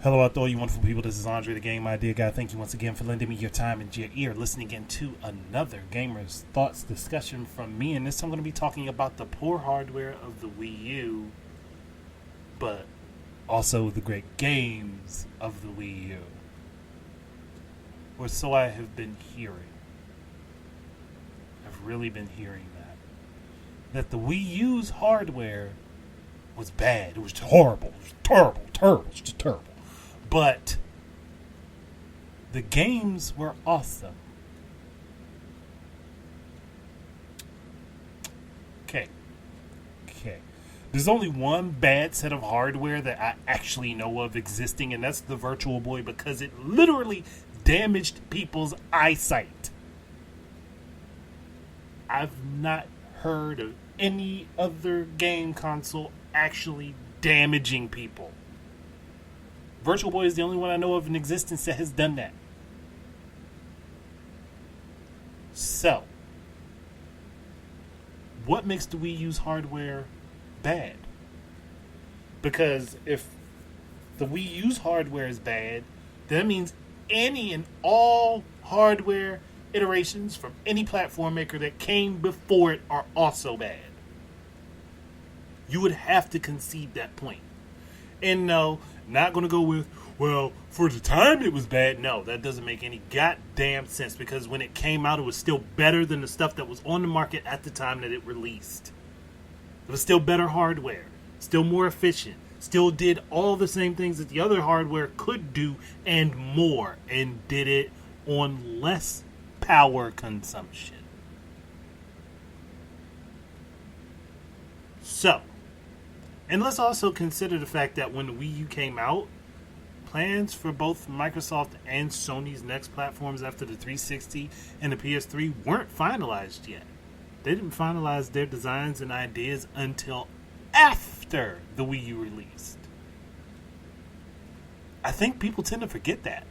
Hello out there, you wonderful people. This is Andre, the Game Idea Guy. Thank you once again for lending me your time and your ear, listening in to another Gamer's Thoughts discussion from me. And this time I'm going to be talking about the poor hardware of the Wii U, but also the great games of the Wii U. Or so I have been hearing. I've really been hearing that the Wii U's hardware was bad. It was horrible. It was terrible. It was just terrible. But the games were awesome. Okay. There's only one bad set of hardware that I actually know of existing, and that's the Virtual Boy, because it literally damaged people's eyesight. I've not heard of any other game console actually damaging people. Virtual Boy is the only one I know of in existence that has done that. So, what makes the Wii U's hardware bad? Because if the Wii U's hardware is bad, that means any and all hardware iterations from any platform maker that came before it are also bad. You would have to concede that point. And no, not going to go with, well, for the time it was bad. No, that doesn't make any goddamn sense, because when it came out, it was still better than the stuff that was on the market at the time that it released. It was still better hardware, still more efficient, still did all the same things that the other hardware could do and more, and did it on less power consumption. So, and let's also consider the fact that when the Wii U came out, plans for both Microsoft and Sony's next platforms after the 360 and the PS3 weren't finalized yet. They didn't finalize their designs and ideas until after the Wii U released. I think people tend to forget that.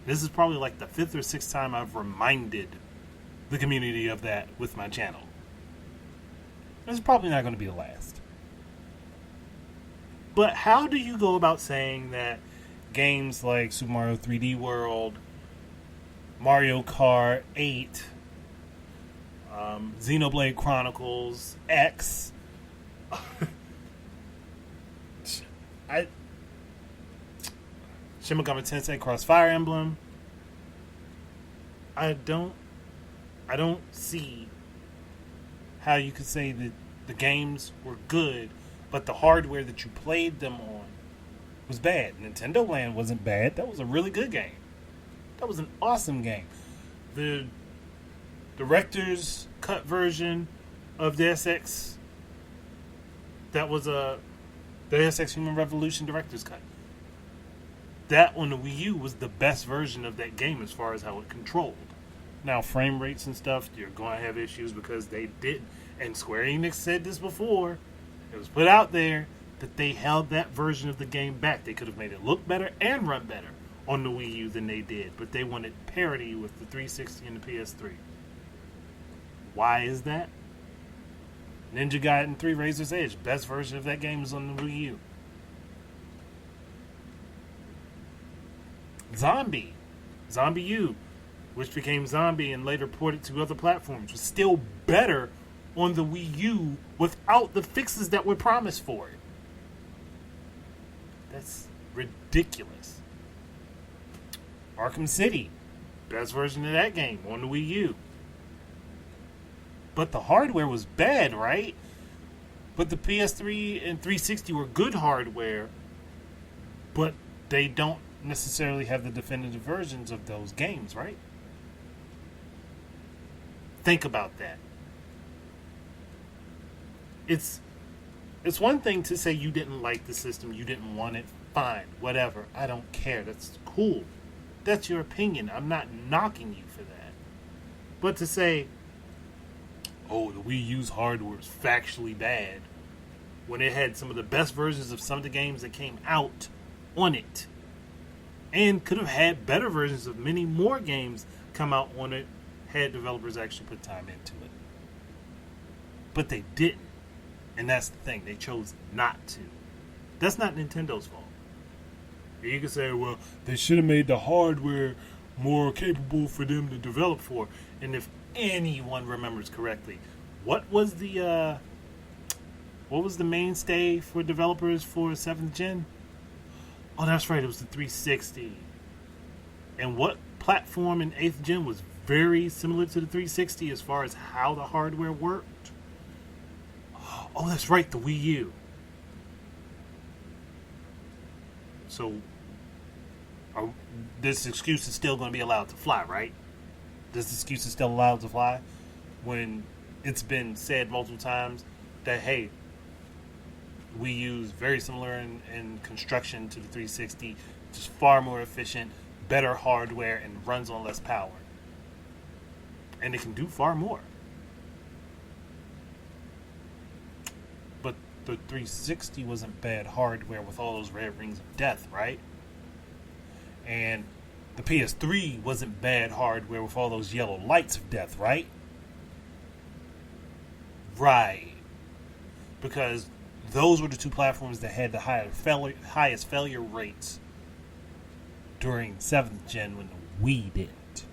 This is probably like the 5th or 6th time I've reminded the community of that with my channel. This is probably not going to be the last. But how do you go about saying that games like Super Mario 3D World, Mario Kart 8, Xenoblade Chronicles X, Shin Megami Tensei Cross Fire Emblem, I don't see how you could say that the games were good, but the hardware that you played them on was bad. Nintendo Land wasn't bad. That was a really good game. That was an awesome game. The director's cut version of Deus Ex, that was the Deus Ex Human Revolution director's cut. That on the Wii U was the best version of that game as far as how it controlled. Now, frame rates and stuff, you're going to have issues because they did. And Square Enix said this before. It was put out there that they held that version of the game back. They could have made it look better and run better on the Wii U than they did. But they wanted parity with the 360 and the PS3. Why is that? Ninja Gaiden 3 Razor's Edge. Best version of that game is on the Wii U. Zombie U, which became Zombie and later ported to other platforms, was still better on the Wii U without the fixes that were promised for it. That's ridiculous. Arkham City, best version of that game on the Wii U. But the hardware was bad, right? But the PS3 and 360 were good hardware, but they don't necessarily have the definitive versions of those games, right? Think about that. It's one thing to say you didn't like the system, you didn't want it, fine, whatever. I don't care. That's cool. That's your opinion. I'm not knocking you for that. But to say, oh, the Wii U's hardware is factually bad, when it had some of the best versions of some of the games that came out on it, and could have had better versions of many more games come out on it had developers actually put time into it. But they didn't. And that's the thing. They chose not to. That's not Nintendo's fault. And you can say, well, they should have made the hardware more capable for them to develop for. And if anyone remembers correctly, what was the mainstay for developers for 7th gen? Oh, that's right, it was the 360. And what platform in 8th gen was very similar to the 360 as far as how the hardware worked? Oh, that's right, the Wii U. So, this excuse is still going to be allowed to fly, right? This excuse is still allowed to fly when it's been said multiple times that, hey, Wii U is very similar in construction to the 360, just far more efficient, better hardware, and runs on less power. And it can do far more. But the 360 wasn't bad hardware with all those red rings of death, right? And the PS3 wasn't bad hardware with all those yellow lights of death, right? Right. Because those were the two platforms that had the highest failure rates during 7th gen when the Wii didn't.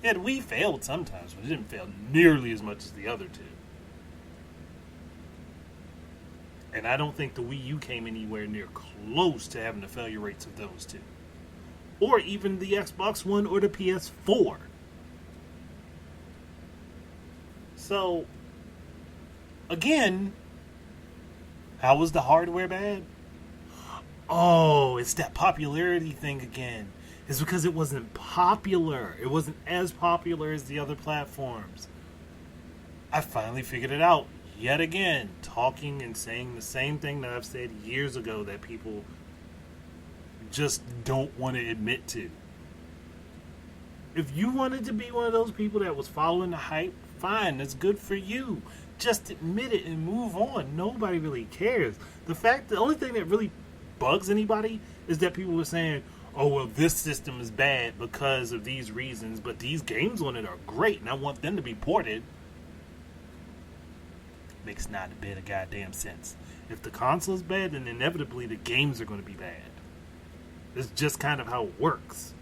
Yeah, the Wii failed sometimes, but it didn't fail nearly as much as the other two. And I don't think the Wii U came anywhere near close to having the failure rates of those two. Or even the Xbox One or the PS4. So, again, how was the hardware bad? Oh, it's that popularity thing again. It's because it wasn't popular. It wasn't as popular as the other platforms. I finally figured it out. Yet again, talking and saying the same thing that I've said years ago that people just don't want to admit to. If you wanted to be one of those people that was following the hype, fine, that's good for you. Just admit it and move on. Nobody really cares. The only thing that really bugs anybody is that people were saying, oh, well, this system is bad because of these reasons, but these games on it are great, and I want them to be ported. Makes not a bit of goddamn sense. If the console is bad, then inevitably the games are going to be bad. It's just kind of how it works.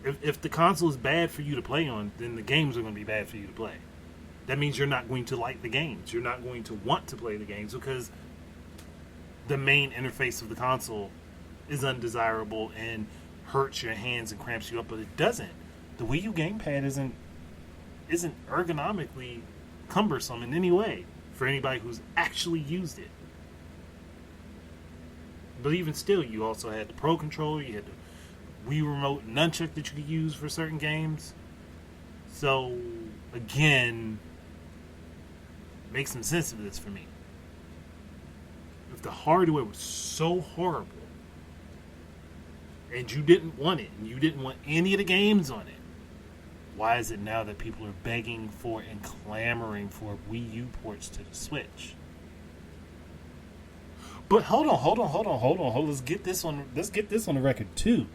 If the console is bad for you to play on, then the games are going to be bad for you to play. That means you're not going to like the games. You're not going to want to play the games because the main interface of the console is undesirable and hurts your hands and cramps you up, but it doesn't. The Wii U gamepad isn't ergonomically cumbersome in any way for anybody who's actually used it. But even still, you also had the Pro Controller, you had the Wii Remote Nunchuck that you could use for certain games. So, again, make some sense of this for me. If the hardware was so horrible, and you didn't want it, and you didn't want any of the games on it, why is it now that people are begging for and clamoring for Wii U ports to the Switch? But hold on. Let's get this on the record too.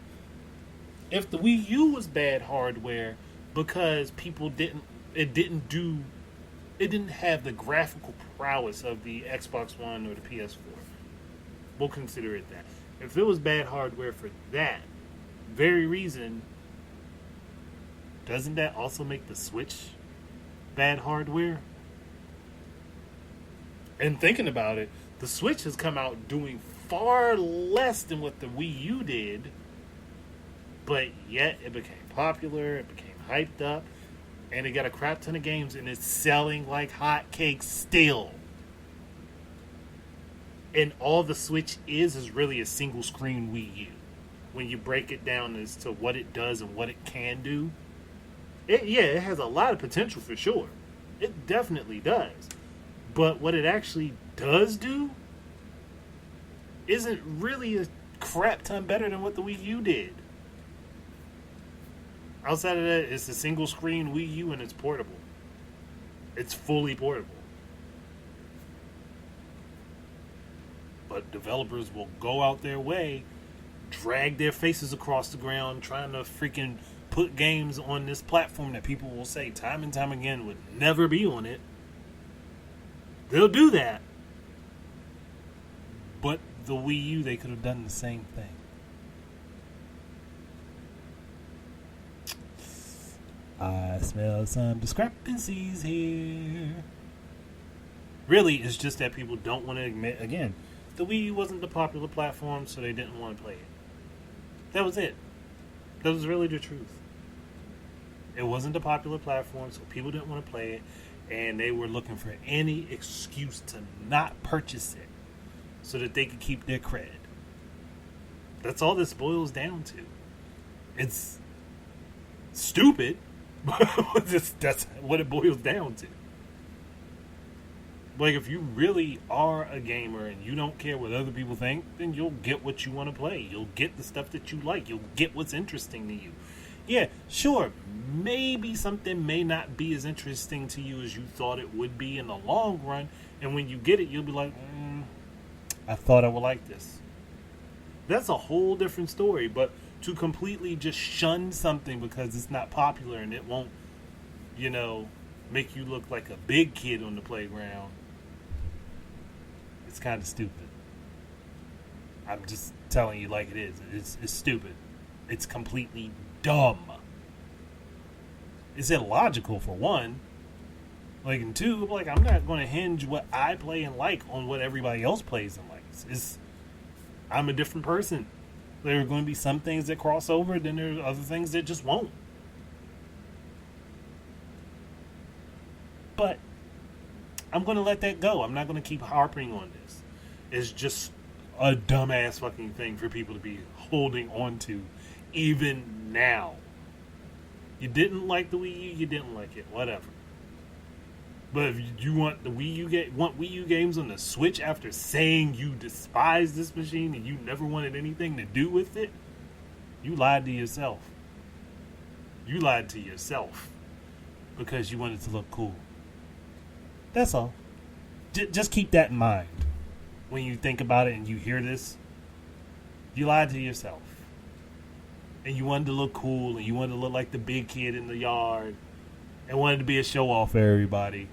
If the Wii U was bad hardware because people didn't have the graphical prowess of the Xbox One or the PS4, we'll consider it that. If it was bad hardware for that very reason, doesn't that also make the Switch bad hardware? And thinking about it, the Switch has come out doing far less than what the Wii U did, but yet it became popular, it became hyped up, and it got a crap ton of games, and it's selling like hotcakes still. And all the Switch is really a single screen Wii U. When you break it down as to what it does and what it can do, it has a lot of potential for sure. It definitely does. But what it actually does do isn't really a crap ton better than what the Wii U did. Outside of that, it's a single screen Wii U and it's portable. It's fully portable. But developers will go out their way, drag their faces across the ground, trying to freaking put games on this platform that people will say time and time again would never be on it. They'll do that. But the Wii U, they could have done the same thing. I smell some discrepancies here. Really, it's just that people don't want to admit, again, the Wii U wasn't the popular platform, so they didn't want to play it. That was it. That was really the truth. It wasn't the popular platform, so people didn't want to play it, and they were looking for any excuse to not purchase it so that they could keep their cred. That's all this boils down to. It's stupid, but that's what it boils down to. Like, if you really are a gamer and you don't care what other people think, then you'll get what you want to play. You'll get the stuff that you like. You'll get what's interesting to you. Yeah, sure, maybe something may not be as interesting to you as you thought it would be in the long run, and when you get it, you'll be like, I thought I would like this. That's a whole different story, but to completely just shun something because it's not popular and it won't, make you look like a big kid on the playground, it's kind of stupid. I'm just telling you like it is. It's stupid. It's completely dumb. It's illogical, for one. Like, and two, like, I'm not going to hinge what I play and like on what everybody else plays and likes. I'm a different person. There are going to be some things that cross over, then there are other things that just won't. But I'm going to let that go. I'm not going to keep harping on this. It's just a dumbass fucking thing for people to be holding on to, even now. You didn't like the Wii U, you didn't like it, whatever. But if you want the Wii U games on the Switch after saying you despise this machine and you never wanted anything to do with it, you lied to yourself. You lied to yourself because you wanted to look cool. That's all. Just keep that in mind when you think about it and you hear this. You lied to yourself. And you wanted to look cool and you wanted to look like the big kid in the yard and wanted to be a show-off for everybody.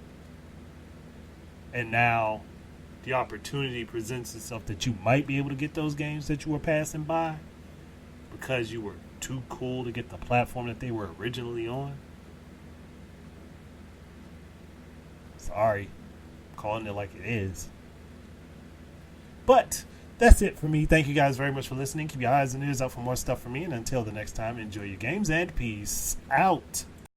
And now the opportunity presents itself that you might be able to get those games that you were passing by because you were too cool to get the platform that they were originally on. Sorry, I'm calling it like it is. But that's it for me. Thank you guys very much for listening. Keep your eyes and ears out for more stuff from me. And until the next time, enjoy your games and peace out.